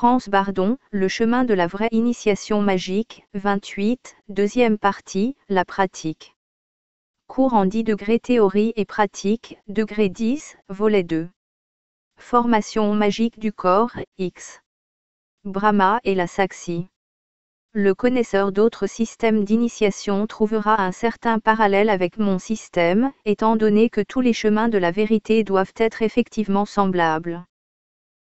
France Bardon, Le chemin de la vraie initiation magique, 28, deuxième partie, la pratique. Cours en 10 degrés théorie et pratique, degré 10, volet 2. Formation magique du corps, X. Brahma et la Sakshi. Le connaisseur d'autres systèmes d'initiation trouvera un certain parallèle avec mon système, étant donné que tous les chemins de la vérité doivent être effectivement semblables.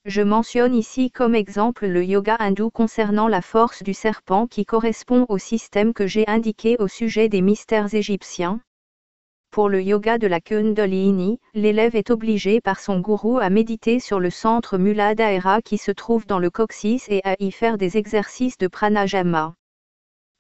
Je mentionne ici comme exemple le yoga hindou concernant la force du serpent qui correspond au système que j'ai indiqué au sujet des mystères égyptiens. Pour le yoga de la Kundalini, l'élève est obligé par son gourou à méditer sur le centre Muladhara qui se trouve dans le coccyx et à y faire des exercices de pranayama.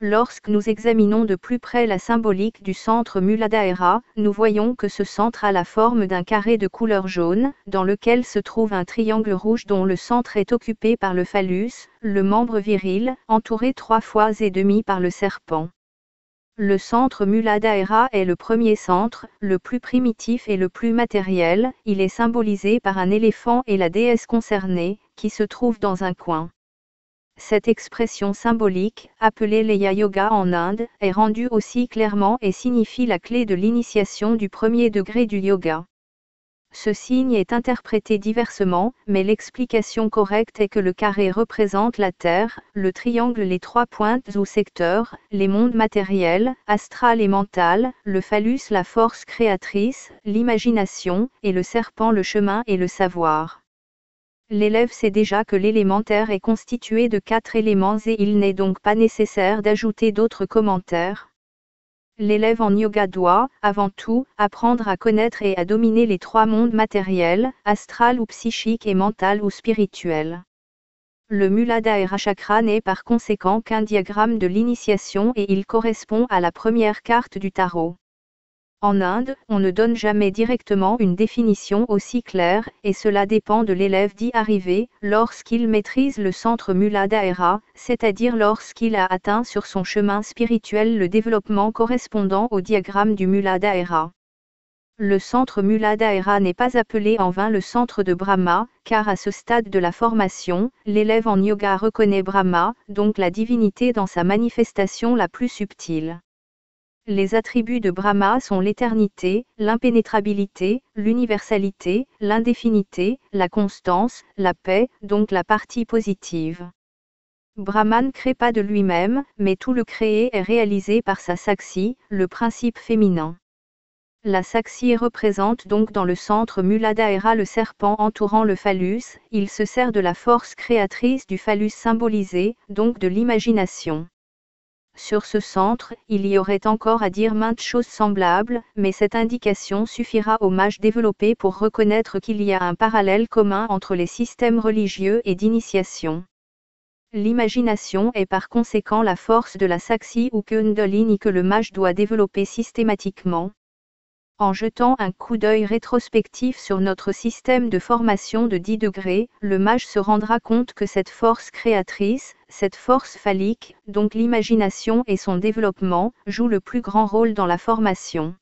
Lorsque nous examinons de plus près la symbolique du centre Muladhara, nous voyons que ce centre a la forme d'un carré de couleur jaune, dans lequel se trouve un triangle rouge dont le centre est occupé par le phallus, le membre viril, entouré 3 fois et demi par le serpent. Le centre Muladhara est le premier centre, le plus primitif et le plus matériel, il est symbolisé par un éléphant et la déesse concernée, qui se trouve dans un coin. Cette expression symbolique, appelée Leya Yoga en Inde, est rendue aussi clairement et signifie la clé de l'initiation du premier degré du yoga. Ce signe est interprété diversement, mais l'explication correcte est que le carré représente la Terre, le triangle les 3 pointes ou secteurs, les mondes matériels, astral et mental, le phallus la force créatrice, l'imagination, et le serpent le chemin et le savoir. L'élève sait déjà que l'élémentaire est constitué de 4 éléments et il n'est donc pas nécessaire d'ajouter d'autres commentaires. L'élève en yoga doit, avant tout, apprendre à connaître et à dominer les 3 mondes matériels, astral ou psychique et mental ou spirituel. Le Muladhara chakra n'est par conséquent qu'un diagramme de l'initiation et il correspond à la première carte du tarot. En Inde, on ne donne jamais directement une définition aussi claire, et cela dépend de l'élève d'y arriver, lorsqu'il maîtrise le centre Muladhara, c'est-à-dire lorsqu'il a atteint sur son chemin spirituel le développement correspondant au diagramme du Muladhara. Le centre Muladhara n'est pas appelé en vain le centre de Brahma, car à ce stade de la formation, l'élève en yoga reconnaît Brahma, donc la divinité dans sa manifestation la plus subtile. Les attributs de Brahma sont l'éternité, l'impénétrabilité, l'universalité, l'indéfinité, la constance, la paix, donc la partie positive. Brahma ne crée pas de lui-même, mais tout le créé est réalisé par sa Sakshi, le principe féminin. La Sakshi représente donc dans le centre Muladhara le serpent entourant le phallus, il se sert de la force créatrice du phallus symbolisé, donc de l'imagination. Sur ce centre, il y aurait encore à dire maintes choses semblables, mais cette indication suffira aux mages développés pour reconnaître qu'il y a un parallèle commun entre les systèmes religieux et d'initiation. L'imagination est par conséquent la force de la Sakshi ou Kundalini que le mage doit développer systématiquement. En jetant un coup d'œil rétrospectif sur notre système de formation de 10 degrés, le mage se rendra compte que cette force créatrice, cette force phallique, donc l'imagination et son développement, joue le plus grand rôle dans la formation.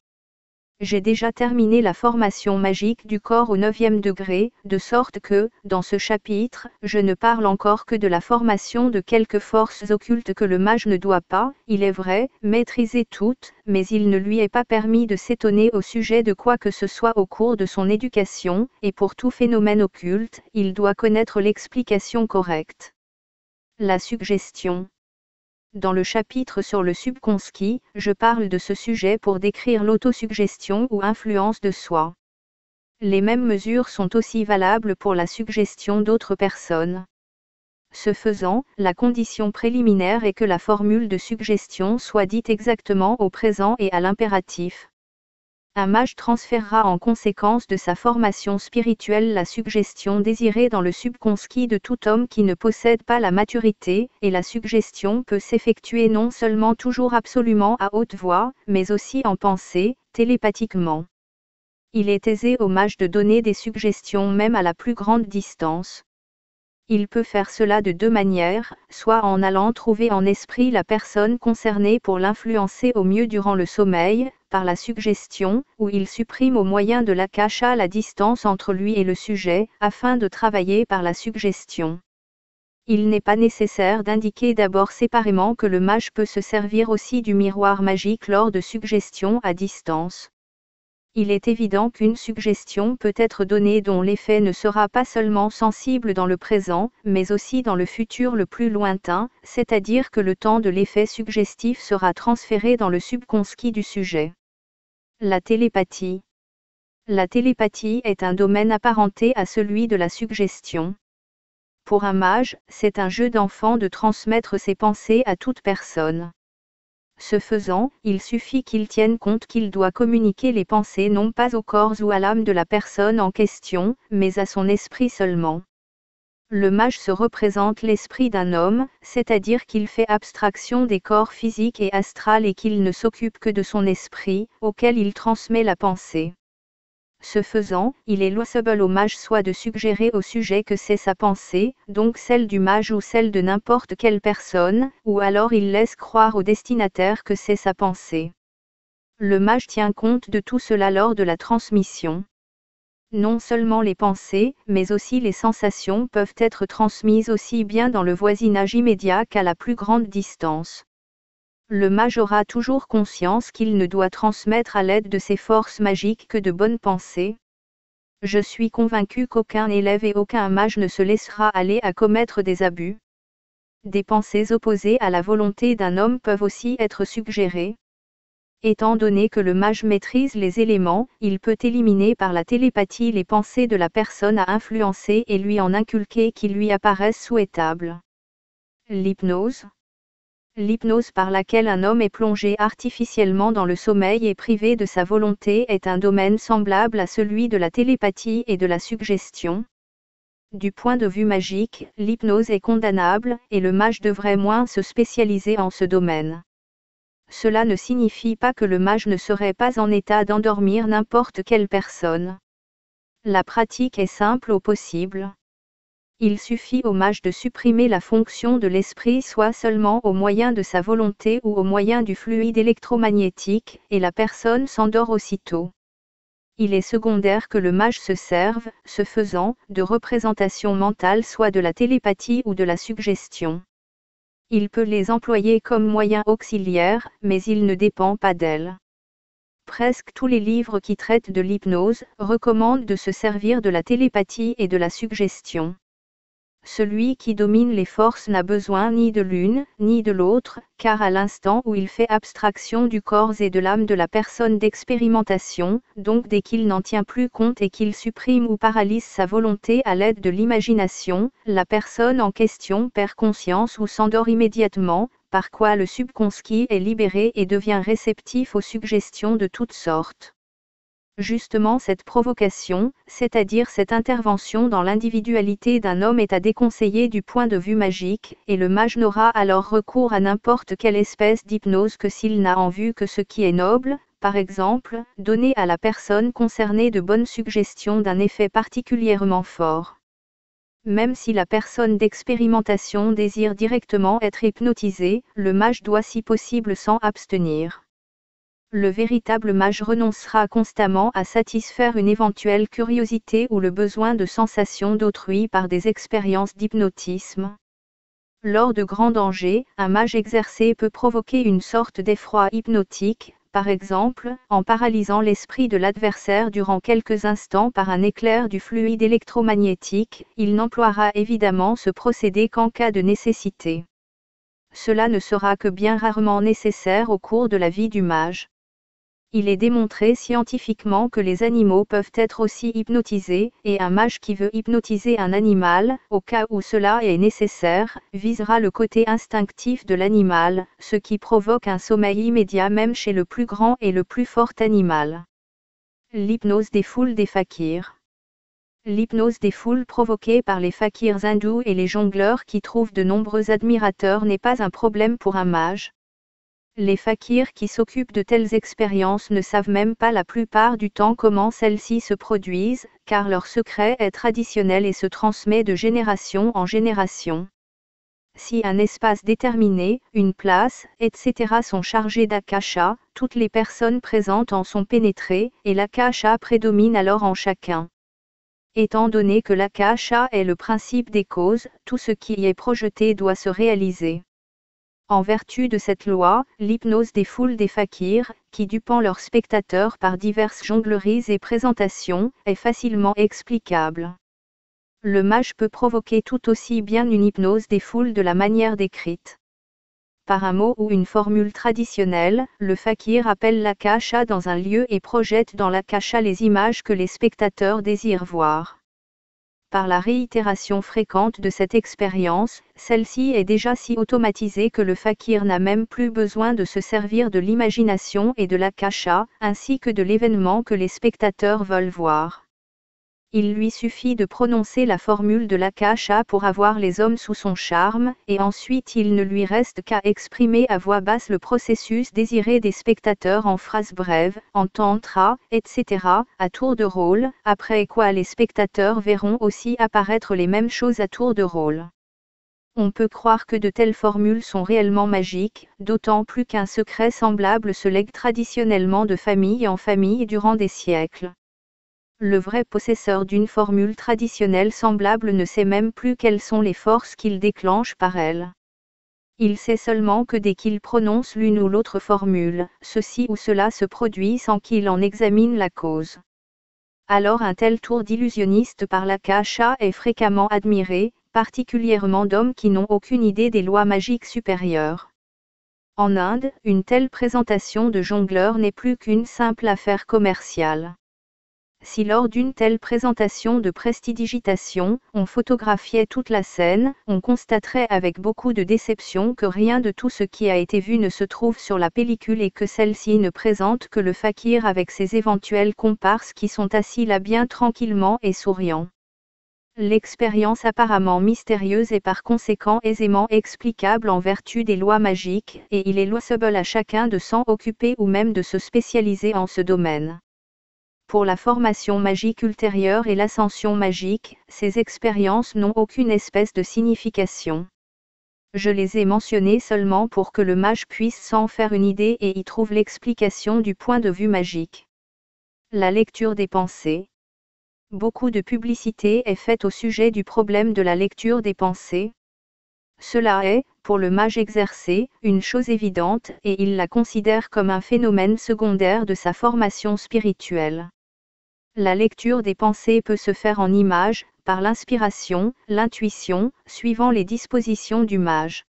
J'ai déjà terminé la formation magique du corps au 9e degré, de sorte que, dans ce chapitre, je ne parle encore que de la formation de quelques forces occultes que le mage ne doit pas, il est vrai, maîtriser toutes, mais il ne lui est pas permis de s'étonner au sujet de quoi que ce soit au cours de son éducation, et pour tout phénomène occulte, il doit connaître l'explication correcte. La suggestion. Dans le chapitre sur le subconscient, je parle de ce sujet pour décrire l'autosuggestion ou influence de soi. Les mêmes mesures sont aussi valables pour la suggestion d'autres personnes. Ce faisant, la condition préliminaire est que la formule de suggestion soit dite exactement au présent et à l'impératif. Un mage transférera en conséquence de sa formation spirituelle la suggestion désirée dans le subconscient de tout homme qui ne possède pas la maturité, et la suggestion peut s'effectuer non seulement toujours absolument à haute voix, mais aussi en pensée, télépathiquement. Il est aisé au mage de donner des suggestions même à la plus grande distance. Il peut faire cela de 2 manières, soit en allant trouver en esprit la personne concernée pour l'influencer au mieux durant le sommeil, par la suggestion, où il supprime au moyen de l'akasha la distance entre lui et le sujet, afin de travailler par la suggestion. Il n'est pas nécessaire d'indiquer d'abord séparément que le mage peut se servir aussi du miroir magique lors de suggestions à distance. Il est évident qu'une suggestion peut être donnée dont l'effet ne sera pas seulement sensible dans le présent, mais aussi dans le futur le plus lointain, c'est-à-dire que le temps de l'effet suggestif sera transféré dans le subconscient du sujet. La télépathie. La télépathie est un domaine apparenté à celui de la suggestion. Pour un mage, c'est un jeu d'enfant de transmettre ses pensées à toute personne. Ce faisant, il suffit qu'il tienne compte qu'il doit communiquer les pensées non pas au corps ou à l'âme de la personne en question, mais à son esprit seulement. Le mage se représente l'esprit d'un homme, c'est-à-dire qu'il fait abstraction des corps physiques et astrales et qu'il ne s'occupe que de son esprit, auquel il transmet la pensée. Ce faisant, il est possible au mage soit de suggérer au sujet que c'est sa pensée, donc celle du mage ou celle de n'importe quelle personne, ou alors il laisse croire au destinataire que c'est sa pensée. Le mage tient compte de tout cela lors de la transmission. Non seulement les pensées, mais aussi les sensations peuvent être transmises aussi bien dans le voisinage immédiat qu'à la plus grande distance. Le mage aura toujours conscience qu'il ne doit transmettre à l'aide de ses forces magiques que de bonnes pensées. Je suis convaincu qu'aucun élève et aucun mage ne se laissera aller à commettre des abus. Des pensées opposées à la volonté d'un homme peuvent aussi être suggérées. Étant donné que le mage maîtrise les éléments, il peut éliminer par la télépathie les pensées de la personne à influencer et lui en inculquer qui lui apparaissent souhaitables. L'hypnose. L'hypnose par laquelle un homme est plongé artificiellement dans le sommeil et privé de sa volonté est un domaine semblable à celui de la télépathie et de la suggestion. Du point de vue magique, l'hypnose est condamnable, et le mage devrait moins se spécialiser en ce domaine. Cela ne signifie pas que le mage ne serait pas en état d'endormir n'importe quelle personne. La pratique est simple au possible. Il suffit au mage de supprimer la fonction de l'esprit soit seulement au moyen de sa volonté ou au moyen du fluide électromagnétique, et la personne s'endort aussitôt. Il est secondaire que le mage se serve, ce faisant, de représentation mentale soit de la télépathie ou de la suggestion. Il peut les employer comme moyen auxiliaire, mais il ne dépend pas d'elles. Presque tous les livres qui traitent de l'hypnose recommandent de se servir de la télépathie et de la suggestion. Celui qui domine les forces n'a besoin ni de l'une, ni de l'autre, car à l'instant où il fait abstraction du corps et de l'âme de la personne d'expérimentation, donc dès qu'il n'en tient plus compte et qu'il supprime ou paralyse sa volonté à l'aide de l'imagination, la personne en question perd conscience ou s'endort immédiatement, par quoi le subconscient est libéré et devient réceptif aux suggestions de toutes sortes. Justement cette provocation, c'est-à-dire cette intervention dans l'individualité d'un homme est à déconseiller du point de vue magique, et le mage n'aura alors recours à n'importe quelle espèce d'hypnose que s'il n'a en vue que ce qui est noble, par exemple, donner à la personne concernée de bonnes suggestions d'un effet particulièrement fort. Même si la personne d'expérimentation désire directement être hypnotisée, le mage doit si possible s'en abstenir. Le véritable mage renoncera constamment à satisfaire une éventuelle curiosité ou le besoin de sensation d'autrui par des expériences d'hypnotisme. Lors de grands dangers, un mage exercé peut provoquer une sorte d'effroi hypnotique, par exemple, en paralysant l'esprit de l'adversaire durant quelques instants par un éclair du fluide électromagnétique. Il n'emploiera évidemment ce procédé qu'en cas de nécessité. Cela ne sera que bien rarement nécessaire au cours de la vie du mage. Il est démontré scientifiquement que les animaux peuvent être aussi hypnotisés, et un mage qui veut hypnotiser un animal, au cas où cela est nécessaire, visera le côté instinctif de l'animal, ce qui provoque un sommeil immédiat même chez le plus grand et le plus fort animal. L'hypnose des foules des fakirs. L'hypnose des foules provoquée par les fakirs hindous et les jongleurs qui trouvent de nombreux admirateurs n'est pas un problème pour un mage. Les fakirs qui s'occupent de telles expériences ne savent même pas la plupart du temps comment celles-ci se produisent, car leur secret est traditionnel et se transmet de génération en génération. Si un espace déterminé, une place, etc. sont chargés d'akasha, toutes les personnes présentes en sont pénétrées, et l'akasha prédomine alors en chacun. Étant donné que l'akasha est le principe des causes, tout ce qui y est projeté doit se réaliser. En vertu de cette loi, l'hypnose défoule des fakirs, qui dupant leurs spectateurs par diverses jongleries et présentations, est facilement explicable. Le mage peut provoquer tout aussi bien une hypnose des foules de la manière décrite. Par un mot ou une formule traditionnelle, le fakir appelle l'akasha dans un lieu et projette dans l'akasha les images que les spectateurs désirent voir. Par la réitération fréquente de cette expérience, celle-ci est déjà si automatisée que le fakir n'a même plus besoin de se servir de l'imagination et de l'akasha, ainsi que de l'événement que les spectateurs veulent voir. Il lui suffit de prononcer la formule de l'akasha pour avoir les hommes sous son charme, et ensuite il ne lui reste qu'à exprimer à voix basse le processus désiré des spectateurs en phrases brèves, en tantra, etc., à tour de rôle, après quoi les spectateurs verront aussi apparaître les mêmes choses à tour de rôle. On peut croire que de telles formules sont réellement magiques, d'autant plus qu'un secret semblable se lègue traditionnellement de famille en famille durant des siècles. Le vrai possesseur d'une formule traditionnelle semblable ne sait même plus quelles sont les forces qu'il déclenche par elle. Il sait seulement que dès qu'il prononce l'une ou l'autre formule, ceci ou cela se produit sans qu'il en examine la cause. Alors un tel tour d'illusionniste par l'akasha est fréquemment admiré, particulièrement d'hommes qui n'ont aucune idée des lois magiques supérieures. En Inde, une telle présentation de jongleur n'est plus qu'une simple affaire commerciale. Si lors d'une telle présentation de prestidigitation, on photographiait toute la scène, on constaterait avec beaucoup de déception que rien de tout ce qui a été vu ne se trouve sur la pellicule et que celle-ci ne présente que le fakir avec ses éventuels comparses qui sont assis là bien tranquillement et souriants. L'expérience apparemment mystérieuse est par conséquent aisément explicable en vertu des lois magiques, et il est loisible à chacun de s'en occuper ou même de se spécialiser en ce domaine. Pour la formation magique ultérieure et l'ascension magique, ces expériences n'ont aucune espèce de signification. Je les ai mentionnées seulement pour que le mage puisse s'en faire une idée et y trouve l'explication du point de vue magique. La lecture des pensées. Beaucoup de publicité est faite au sujet du problème de la lecture des pensées. Cela est, pour le mage exercé, une chose évidente et il la considère comme un phénomène secondaire de sa formation spirituelle. La lecture des pensées peut se faire en images, par l'inspiration, l'intuition, suivant les dispositions du mage.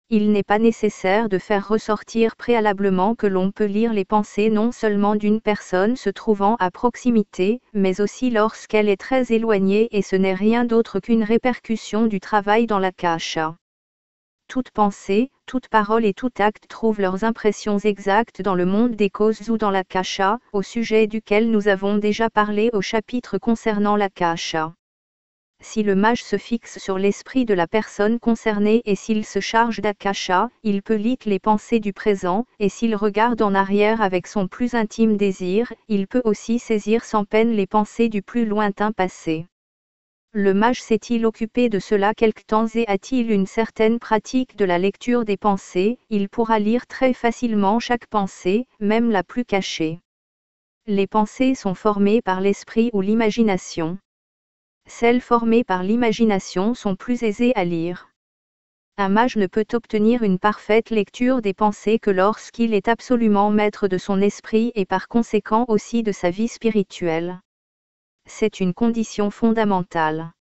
Il n'est pas nécessaire de faire ressortir préalablement que l'on peut lire les pensées non seulement d'une personne se trouvant à proximité, mais aussi lorsqu'elle est très éloignée et ce n'est rien d'autre qu'une répercussion du travail dans l'akasha. Toute pensée, toute parole et tout acte trouvent leurs impressions exactes dans le monde des causes ou dans l'akasha, au sujet duquel nous avons déjà parlé au chapitre concernant l'akasha. Si le mage se fixe sur l'esprit de la personne concernée et s'il se charge d'akasha, il peut lire les pensées du présent, et s'il regarde en arrière avec son plus intime désir, il peut aussi saisir sans peine les pensées du plus lointain passé. Le mage s'est-il occupé de cela quelque temps et a-t-il une certaine pratique de la lecture des pensées, il pourra lire très facilement chaque pensée, même la plus cachée. Les pensées sont formées par l'esprit ou l'imagination. Celles formées par l'imagination sont plus aisées à lire. Un mage ne peut obtenir une parfaite lecture des pensées que lorsqu'il est absolument maître de son esprit et par conséquent aussi de sa vie spirituelle. C'est une condition fondamentale.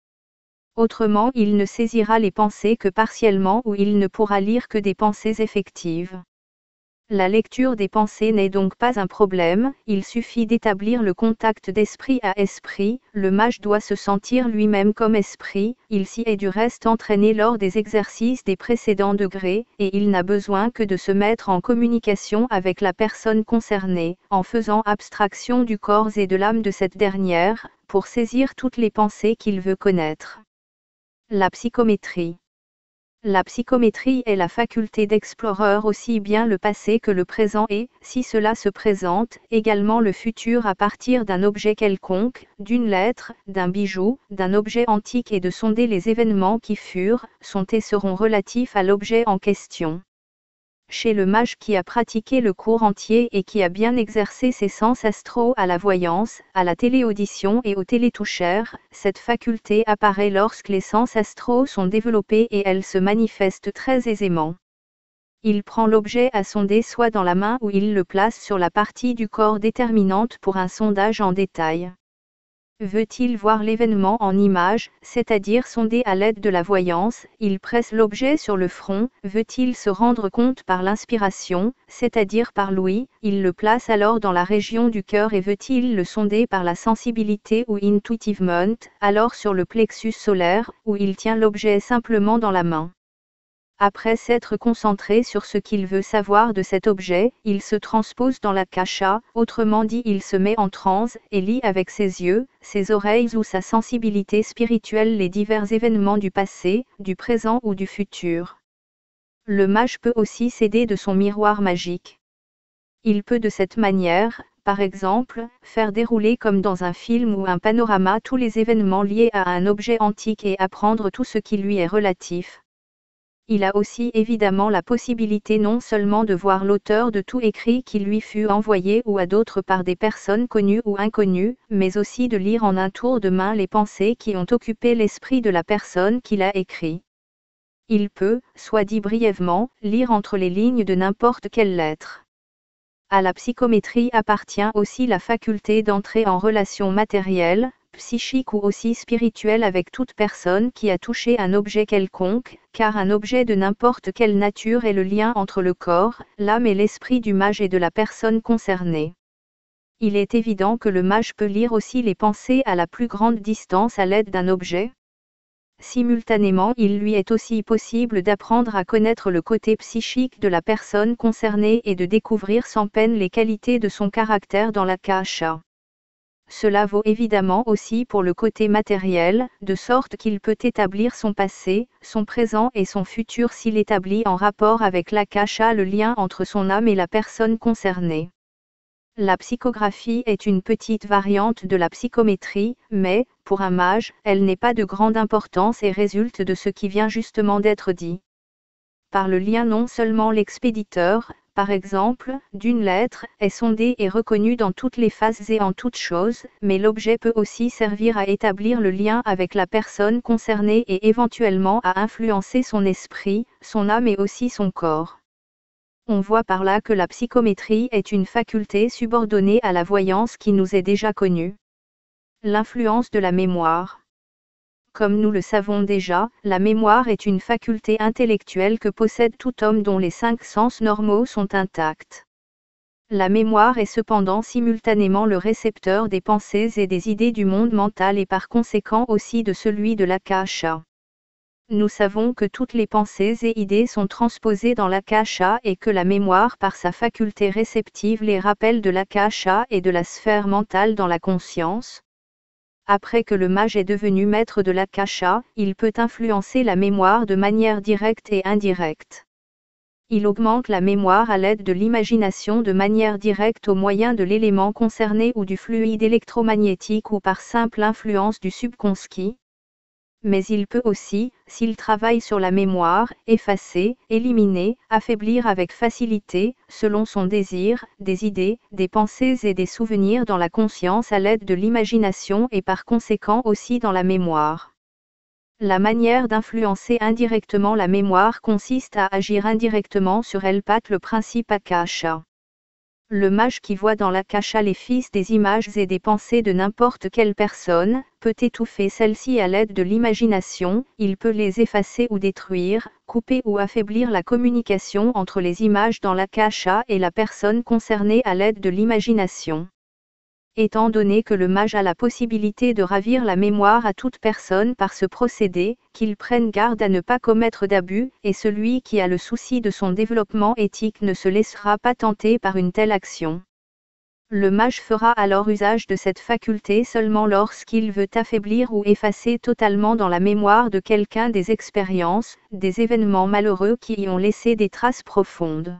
Autrement, il ne saisira les pensées que partiellement ou il ne pourra lire que des pensées effectives. La lecture des pensées n'est donc pas un problème, il suffit d'établir le contact d'esprit à esprit, le mage doit se sentir lui-même comme esprit, il s'y est du reste entraîné lors des exercices des précédents degrés, et il n'a besoin que de se mettre en communication avec la personne concernée, en faisant abstraction du corps et de l'âme de cette dernière, pour saisir toutes les pensées qu'il veut connaître. La psychométrie. La psychométrie est la faculté d'explorer aussi bien le passé que le présent et, si cela se présente, également le futur à partir d'un objet quelconque, d'une lettre, d'un bijou, d'un objet antique et de sonder les événements qui furent, sont et seront relatifs à l'objet en question. Chez le mage qui a pratiqué le cours entier et qui a bien exercé ses sens astraux à la voyance, à la téléaudition et au télétouchère, cette faculté apparaît lorsque les sens astraux sont développés et elle se manifeste très aisément. Il prend l'objet à sonder soit dans la main ou il le place sur la partie du corps déterminante pour un sondage en détail. Veut-il voir l'événement en image, c'est-à-dire sonder à l'aide de la voyance, il presse l'objet sur le front. Veut-il se rendre compte par l'inspiration, c'est-à-dire par l'ouïe, il le place alors dans la région du cœur et veut-il le sonder par la sensibilité ou intuitivement, alors sur le plexus solaire, où il tient l'objet simplement dans la main. Après s'être concentré sur ce qu'il veut savoir de cet objet, il se transpose dans l'akasha, autrement dit il se met en transe, et lit avec ses yeux, ses oreilles ou sa sensibilité spirituelle les divers événements du passé, du présent ou du futur. Le mage peut aussi s'aider de son miroir magique. Il peut de cette manière, par exemple, faire dérouler comme dans un film ou un panorama tous les événements liés à un objet antique et apprendre tout ce qui lui est relatif. Il a aussi évidemment la possibilité non seulement de voir l'auteur de tout écrit qui lui fut envoyé ou à d'autres par des personnes connues ou inconnues, mais aussi de lire en un tour de main les pensées qui ont occupé l'esprit de la personne qui l'a écrit. Il peut, soit dit brièvement, lire entre les lignes de n'importe quelle lettre. À la psychométrie appartient aussi la faculté d'entrer en relation matérielle, psychique ou aussi spirituelle avec toute personne qui a touché un objet quelconque, car un objet de n'importe quelle nature est le lien entre le corps, l'âme et l'esprit du mage et de la personne concernée. Il est évident que le mage peut lire aussi les pensées à la plus grande distance à l'aide d'un objet. Simultanément, il lui est aussi possible d'apprendre à connaître le côté psychique de la personne concernée et de découvrir sans peine les qualités de son caractère dans l'akasha. Cela vaut évidemment aussi pour le côté matériel, de sorte qu'il peut établir son passé, son présent et son futur s'il établit en rapport avec l'akasha le lien entre son âme et la personne concernée. La psychographie est une petite variante de la psychométrie, mais, pour un mage, elle n'est pas de grande importance et résulte de ce qui vient justement d'être dit. Par le lien non seulement l'expéditeur, par exemple, d'une lettre, est sondé et reconnu dans toutes les phases et en toutes choses, mais l'objet peut aussi servir à établir le lien avec la personne concernée et éventuellement à influencer son esprit, son âme et aussi son corps. On voit par là que la psychométrie est une faculté subordonnée à la voyance qui nous est déjà connue. L'influence de la mémoire. Comme nous le savons déjà, la mémoire est une faculté intellectuelle que possède tout homme dont les 5 sens normaux sont intacts. La mémoire est cependant simultanément le récepteur des pensées et des idées du monde mental et par conséquent aussi de celui de l'akasha. Nous savons que toutes les pensées et idées sont transposées dans l'akasha et que la mémoire par sa faculté réceptive les rappelle de l'akasha et de la sphère mentale dans la conscience. Après que le mage est devenu maître de l'akasha, il peut influencer la mémoire de manière directe et indirecte. Il augmente la mémoire à l'aide de l'imagination de manière directe au moyen de l'élément concerné ou du fluide électromagnétique ou par simple influence du subconscient. Mais il peut aussi, s'il travaille sur la mémoire, effacer, éliminer, affaiblir avec facilité, selon son désir, des idées, des pensées et des souvenirs dans la conscience à l'aide de l'imagination et par conséquent aussi dans la mémoire. La manière d'influencer indirectement la mémoire consiste à agir indirectement sur elle par le principe akasha. Le mage qui voit dans l'akasha les fils des images et des pensées de n'importe quelle personne, peut étouffer celles-ci à l'aide de l'imagination, il peut les effacer ou détruire, couper ou affaiblir la communication entre les images dans l'akasha et la personne concernée à l'aide de l'imagination. Étant donné que le mage a la possibilité de ravir la mémoire à toute personne par ce procédé, qu'il prenne garde à ne pas commettre d'abus, et celui qui a le souci de son développement éthique ne se laissera pas tenter par une telle action. Le mage fera alors usage de cette faculté seulement lorsqu'il veut affaiblir ou effacer totalement dans la mémoire de quelqu'un des expériences, des événements malheureux qui y ont laissé des traces profondes.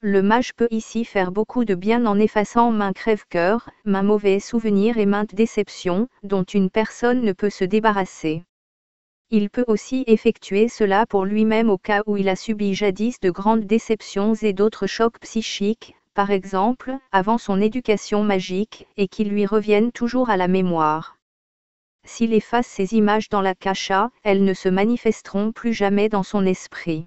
Le mage peut ici faire beaucoup de bien en effaçant maints crève-cœur, maints mauvais souvenirs et maintes déceptions, dont une personne ne peut se débarrasser. Il peut aussi effectuer cela pour lui-même au cas où il a subi jadis de grandes déceptions et d'autres chocs psychiques, par exemple, avant son éducation magique, et qui lui reviennent toujours à la mémoire. S'il efface ces images dans l'akasha, elles ne se manifesteront plus jamais dans son esprit.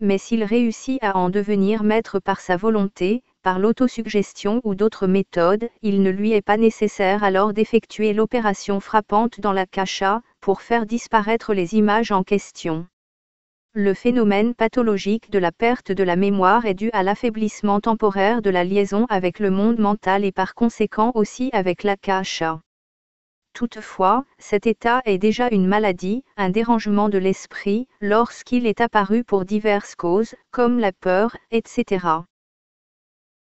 Mais s'il réussit à en devenir maître par sa volonté, par l'autosuggestion ou d'autres méthodes, il ne lui est pas nécessaire alors d'effectuer l'opération frappante dans l'akasha, pour faire disparaître les images en question. Le phénomène pathologique de la perte de la mémoire est dû à l'affaiblissement temporaire de la liaison avec le monde mental et par conséquent aussi avec l'akasha. Toutefois, cet état est déjà une maladie, un dérangement de l'esprit, lorsqu'il est apparu pour diverses causes, comme la peur, etc.